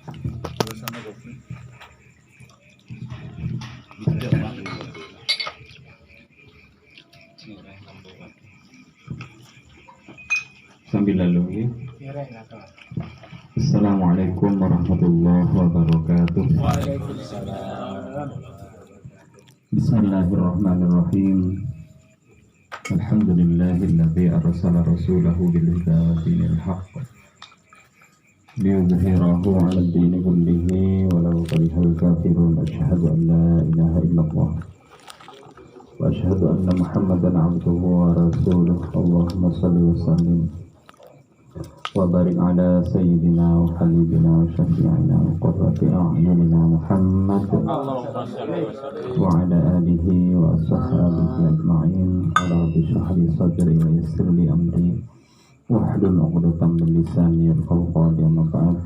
Sambil lalu ya. Assalamualaikum warahmatullahi wabarakatuh. Waalaikumsalam. Bismillahirrahmanirrahim. Alhamdulillahilladzi arsala rasulahu bil huda wa dinil haqq liyudhhirahu 'ala ad-dini kullihi walau karihal kafirun. Asyhadu an la ilaha illallah wa asyhadu anna Muhammadan 'abduhu wa rasuluh. Allahumma shalli wa sallim wa barik ala sayyidina wa habibina wa syafi'ina wa qurrati a'yunina Muhammad wa ala alihi wa ashabihi ajma'in. Ala bishrah sadri wa yassir li amri wahlul 'uqdatam min lisani yafqahu qawli. Amma ba'd.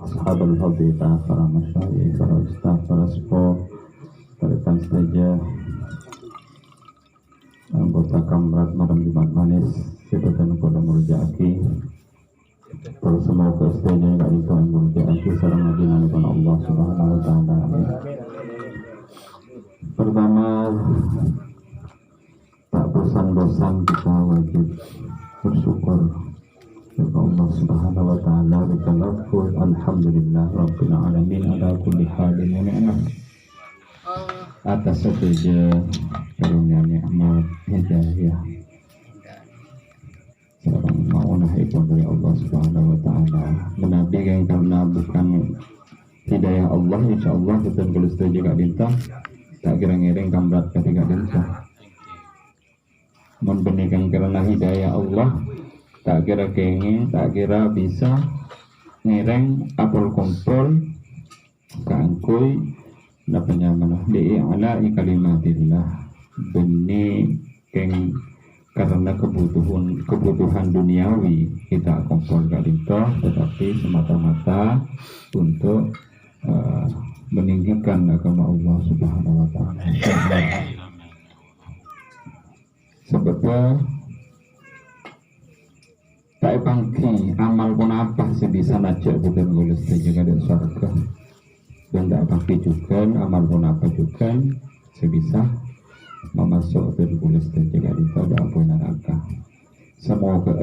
Ashabul fadilah, para masyayikh, para ustaz, para sepuh, rekan saja, anggota Kamrat Malam Jumat Manis, Jabatan Kota Murjaki, terus semoga semuanya gak dituan Murjaki sarang nabi Allah Subhanahu wa ta'ala. Pertama, tak bosan-bosan kita wajib bersyukur kepada Allah Subhanahu wa ta'ala. Kita lafuz alhamdulillah rabbil alamin ala kulli halin wa ni'mah, atas saja karunia nikmat hidayah seorang maunah itu dari Allah Subhanahu wa ta'ala. Menabi yang karena bukan hidayah Allah, insyaallah kita perlu setuju gak bintang tak kira-kira kamrat ketiga bintang. Memberikan karena hidayah Allah tak kira kenging, tak kira bisa ngereng apel kontrol keangkui dapatnya mana di'ala kalimatillah demi keng karena kebutuhan duniawi kita kompor gak itu, tetapi semata-mata untuk meninggikan agama Allah Subhanahu wa ta'ala. Sebabnya tak pangki amal pun apa sebisa najak bukan ngulus juga dari surga, dan tak pangki juga amal pun apa juga sebisa memasuk dan kulis dan juga tidak apa neraka. Semoga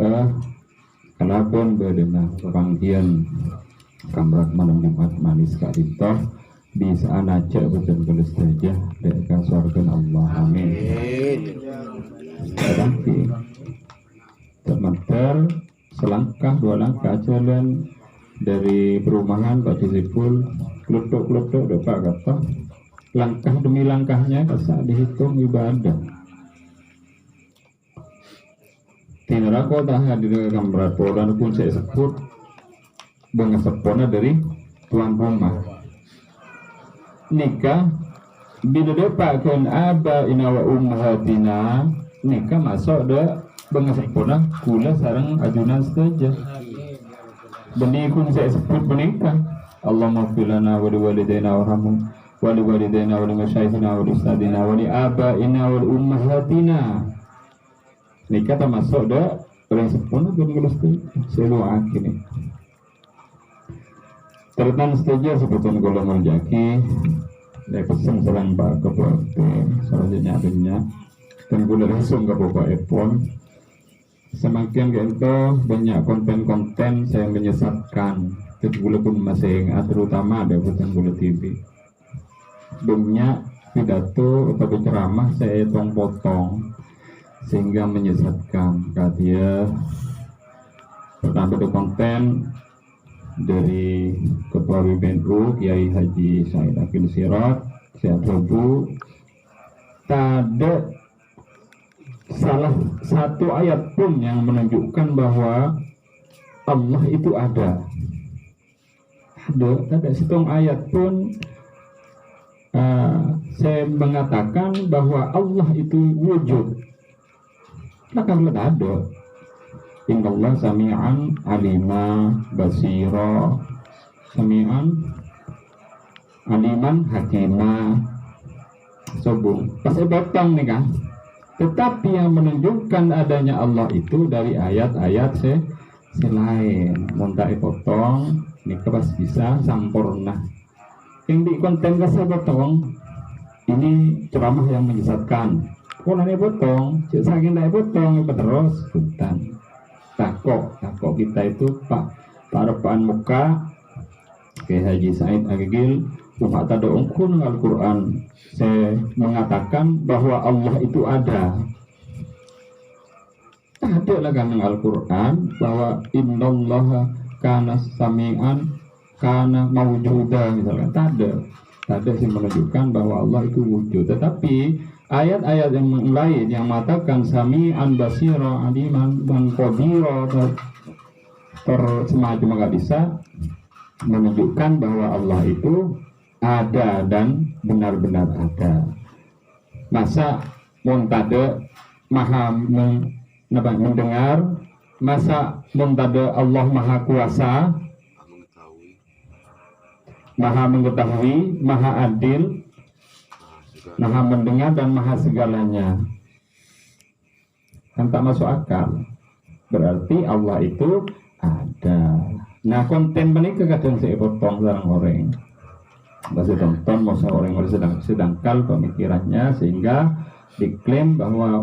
kalaupun berdenah panggian Kamrat Malam Jumat Manis kak itu bisa anajak betul kulis saja dekat surga Allah. Amin. Tetapi sebentar selangkah dua langkah jalan dari perumahan Pak Cisipul, kletuk-kletuk depan kata langkah demi langkahnya bisa dihitung ibadah. Tinara kota hadir Kamrat Polda pun saya sebut bengesepona dari tuan rumah. Nikah bila dapatkan aba ina wa ummahatina, nikah masuk dah bengesepona kula sarang ajunan saja. Benih pun saya sebut menikah. Allahumma fir lana wa liwalidayna warhamhum wali walidaina wali masyayikhina wali ustadina wali abaina wali ummahatina. Nikah termasuk dah orang sempurna dan ngelus selu akhir. Tertan setuju sebutan golongan jaki dari pesan serang Pak Ketua selanjutnya adanya dan gue langsung ke Bapak Epon. Semakin gitu banyak konten-konten saya menyesatkan itu gula pun masing terutama ada bukan gula TV. Banyak pidato atau ceramah saya potong sehingga menyesatkan. Dia pertama itu konten dari Ketua PBNU Kiai Haji Said Akil Sirot, saya Prabu, tak ada salah satu ayat pun yang menunjukkan bahwa Allah itu ada. Tak ada setong ayat pun saya mengatakan bahwa Allah itu wujud. Takkan ada. Innallaha sami'an alima basira, sami'an aliman hakima. Sobung pas batang nih kan. Tetapi yang menunjukkan adanya Allah itu dari ayat-ayat selain. Montai potong Ini pas bisa sampurna. Yang di konten kasih potong ini ceramah yang menyesatkan. Kulane potong, saking naik potong terus hutan. Takok kita itu Pak Repaan Muka, Kiai Haji Said Agil, Umat Tadaungkun Al-Quran. Saya mengatakan bahwa Allah itu ada. Ada lah kan Al-Quran bahwa innallaha kana sami'an kana mawjuda misalkan. Tak ada yang menunjukkan bahwa Allah itu wujud. Tetapi ayat-ayat yang lain yang mengatakan sami'an basira aliman dan qadira semacam nggak bisa menunjukkan bahwa Allah itu ada dan benar-benar ada. Masa muntada maha mendengar, masa muntada Allah maha kuasa, maha mengetahui, maha adil, maha mendengar dan maha segalanya. Kan tak masuk akal. Berarti Allah itu ada. Nah konten menikah kadang saya potong sarang orang. Masih tonton masa orang sedangkal pemikirannya sehingga diklaim bahwa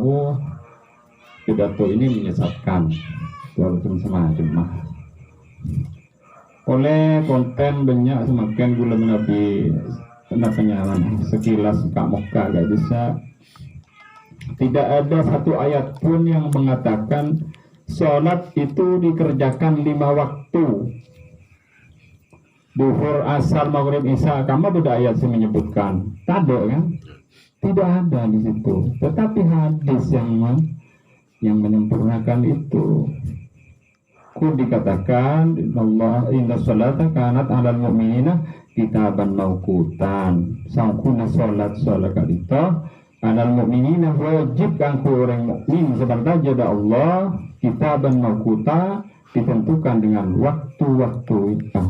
pidato ini menyesatkan. Walaupun semacam oleh konten banyak semakin gula menabi penyaman sekilas Kak Moka gak bisa. Tidak ada satu ayat pun yang mengatakan sholat itu dikerjakan 5 waktu. Duhur, asar, maghrib, isya. Kamu ada ayat yang menyebutkan? Tak ada kan? Tidak ada di situ. Tetapi hadis yang menyempurnakan itu. Kun dikatakan Allah inna sholata kanat 'alal mu'minina kitaban mauqutan. Sangkuna sholat kalita 'alal mu'minina wajib kanggo orang mukmin sebentar jada Allah kitaban mauquta ditentukan dengan waktu-waktu itu.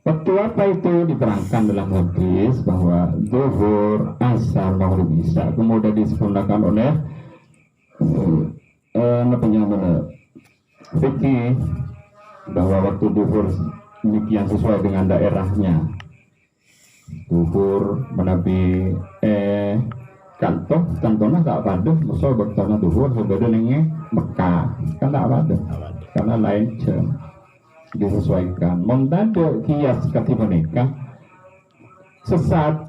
Waktu apa itu diterangkan dalam hadis bahwa zuhur, asar, maghrib, isya kemudian disempurnakan oleh fikih bahwa waktu zuhur demikian sesuai dengan daerahnya. Zuhur menabi kantona tak pada musuh bertanya zuhur sebeda dengan Mekah kan tak pada karena lain jam disesuaikan. Mondado kias ketika menikah sesat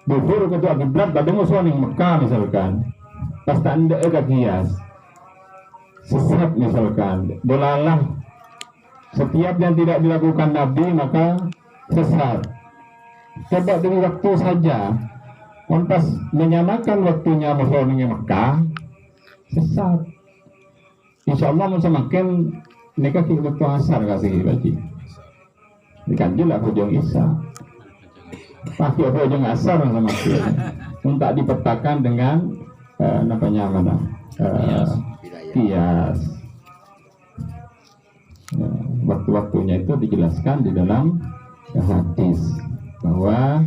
zuhur kedua kiblat pada musuh dengan Mekah misalkan pas tak ada kias sesat misalkan dolalah setiap yang tidak dilakukan Nabi maka sesat. Coba dengan waktu saja pas menyamakan waktunya musuh dengan Mekah sesat. Insya Allah semakin nikah di waktu asar kasih bagi dikanjil aku jong isya pasti aku jong asar sama dia untuk dipetakan dengan kias waktu-waktunya itu dijelaskan di dalam hadis bahwa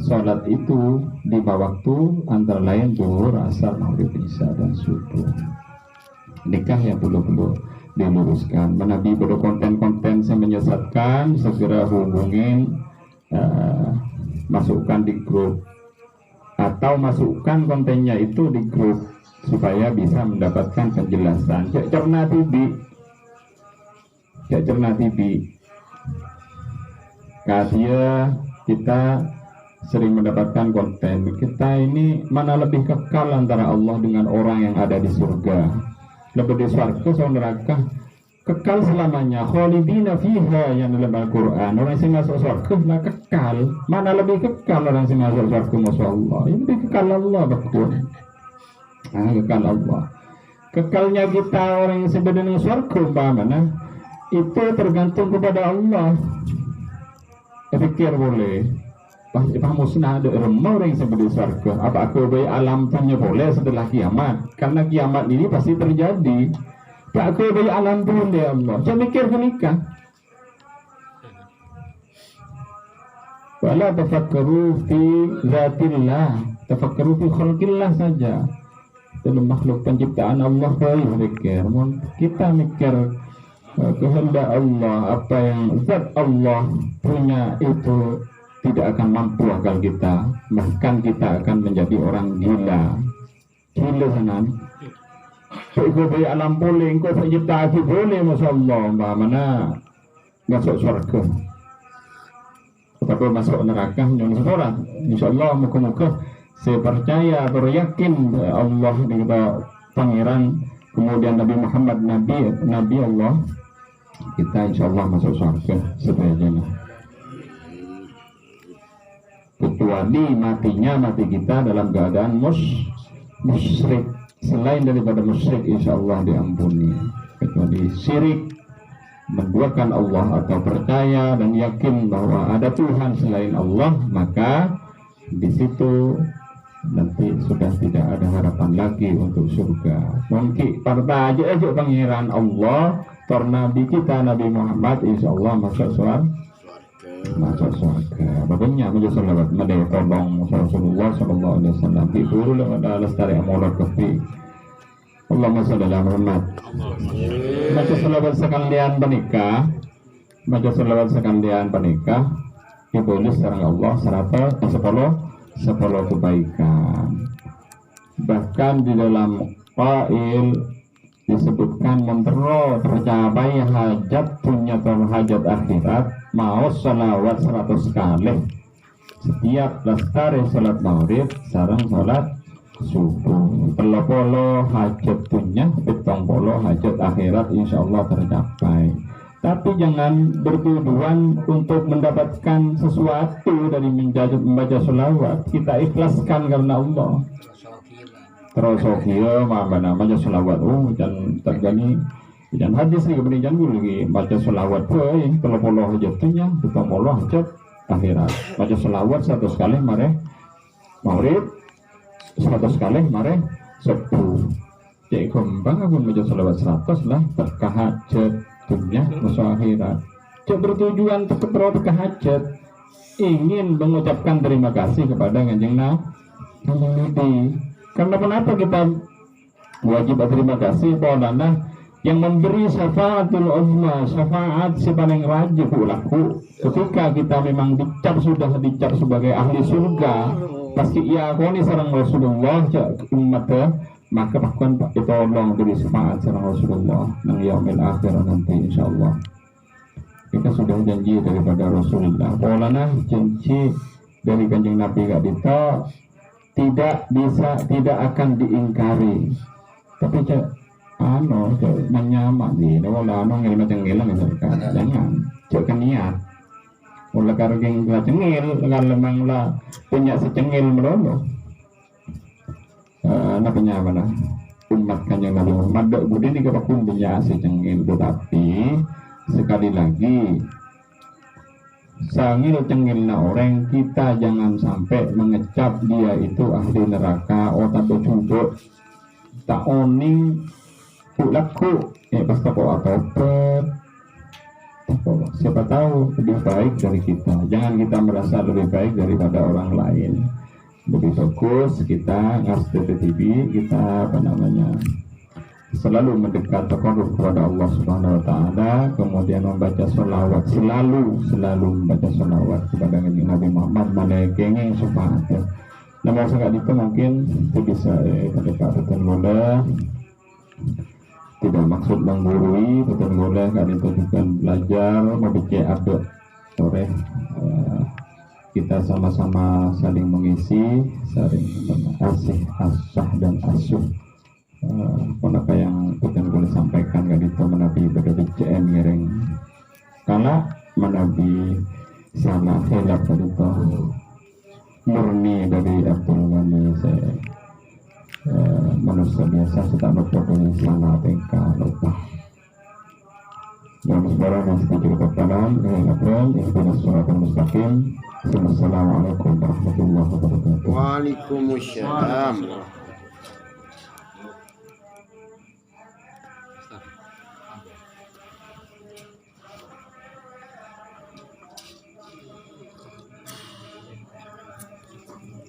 sholat itu 5 waktu antara lain zuhur, asar, maghrib, isya dan subuh. Nikah yang perlu diluruskan. Menabi pada konten-konten yang menyesatkan segera hubungin, masukkan di grup atau masukkan kontennya itu di grup supaya bisa mendapatkan penjelasan. Cek cerna TV kasia kita sering mendapatkan konten kita ini mana lebih kekal antara Allah dengan orang yang ada di surga. Lebih di surga atau neraka kekal selamanya khalidina fiha yang dalam Al-Quran. Orang yang masuk surga lah kekal. Mana lebih kekal orang yang masuk surga Masya Allah. Ini lebih kekal Allah betul. Kekal Allah. Kekalnya kita orang yang sebeda dengan surga mana itu tergantung kepada Allah. Fikir boleh Pak musnah ada remah orang yang sebeda surga. Apa aku bayi alam punya boleh setelah kiamat? Karena kiamat ini pasti terjadi. Pak aku bayi alam pun ya Allah. Jangan mikir menikah. Wala tafakkaru fi zatillah, tafakkaru fi khalqillah saja. Dalam makhluk penciptaan Allah baik mikir. Kita mikir kehendak Allah, apa yang zat Allah punya itu tidak akan mampu akal kita, bahkan kita akan menjadi orang gila sanan. Kau bayar alam boleh, kau pencipta akhir boleh, masya Allah, mana masuk surga, tapi masuk neraka yang seorang. Insya Allah, muka-muka saya percaya, beryakin Allah kita pangeran, kemudian Nabi Muhammad Nabi Allah, kita insya Allah masuk surga sebenarnya. Kecuali mati kita dalam keadaan musyrik. Selain daripada musyrik insya Allah diampuni. Kecuali syirik, menduakan Allah atau percaya dan yakin bahwa ada Tuhan selain Allah, maka di situ nanti sudah tidak ada harapan lagi untuk surga. Mungkin pada aja pangeran Allah, Nabi kita Nabi Muhammad insya Allah masuk surga. Bagusnya menjadi salawat madai tolong Rasulullah sallallahu alaihi wasallam fi turul ada lestari amolat kafi. Allahumma shalli ala Muhammad. Baca salawat sekalian penikah. Baca salawat sekalian penikah. Diboleh sareng Allah 10 kebaikan. Bahkan di dalam qail disebutkan mentero tercapai hajat punya hajat akhirat mau salawat 100 kali setiap lestari salat maghrib sareng salat subuh. Polo hajat punya 70 hajat akhirat insyaallah tercapai. Tapi jangan bertujuan untuk mendapatkan sesuatu dari membaca salawat. Kita ikhlaskan karena Allah. Terus mana baca selawat dan tergani dan hadis ni kemudian jangan lagi baca selawat kalau hajatnya kita polo hajat akhirat baca selawat 100 kali mare maghrib 100 kali mare subuh. Cek kembang aku baca selawat 100 lah berkah hajat dunia masuk akhirat. Cek bertujuan tetap berkah hajat, ingin mengucapkan terima kasih kepada Kanjeng Nabi. Karena kenapa kita wajib berterima kasih Maulana yang memberi syafaatul uzma, syafaat si paling rajin laku ketika kita memang sudah dicap sebagai ahli surga, pasti ia koni sareng Rasulullah umat maka bahkan ditolong beri syafaat sareng Rasulullah nang yaumil akhir nanti insyaallah. Kita sudah janji daripada Rasulullah. Maulana janji dari Kanjeng Nabi gak dita tidak akan diingkari. Tapi menyamak nih, kalau ngel macam-ngelan jangan, jangan niat. Mula kareng cengil, kalau memang lah punya secengil melulu. Punya apa lah? Umat Kanjeng Nabi Muhammad budi ni kapakun punya secengil, tetapi sekali lagi sangil cengil na orang kita jangan sampai mengecap dia itu ahli neraka otak bercucuk tak oning laku pasti kok atau siapa tahu lebih baik dari kita. Jangan kita merasa lebih baik daripada orang lain. Lebih bagus kita ngasih TV kita selalu mendekat takarrub kepada Allah Subhanahu wa taala, kemudian membaca sholawat, selalu membaca sholawat kepada Nabi Muhammad malaikat syafaat. Nama sangat itu mungkin itu bisa mendekat betul boleh. Tidak maksud menggurui, betul boleh kan itu juga belajar membaca adab sore. Kita sama-sama saling mengisi, saling asih, asah dan asuh. Apa yang kita boleh sampaikan kan itu menabi berada CN ngereng karena menabi sama khilaf itu murni dari Abdul Ghani saya manusia biasa sudah berpotong sama tingkah lupa yang sebarang yang sedikit kepadanan dengan ihdinas siratal mustaqim. Assalamualaikum warahmatullahi wabarakatuh. Waalaikumsalam.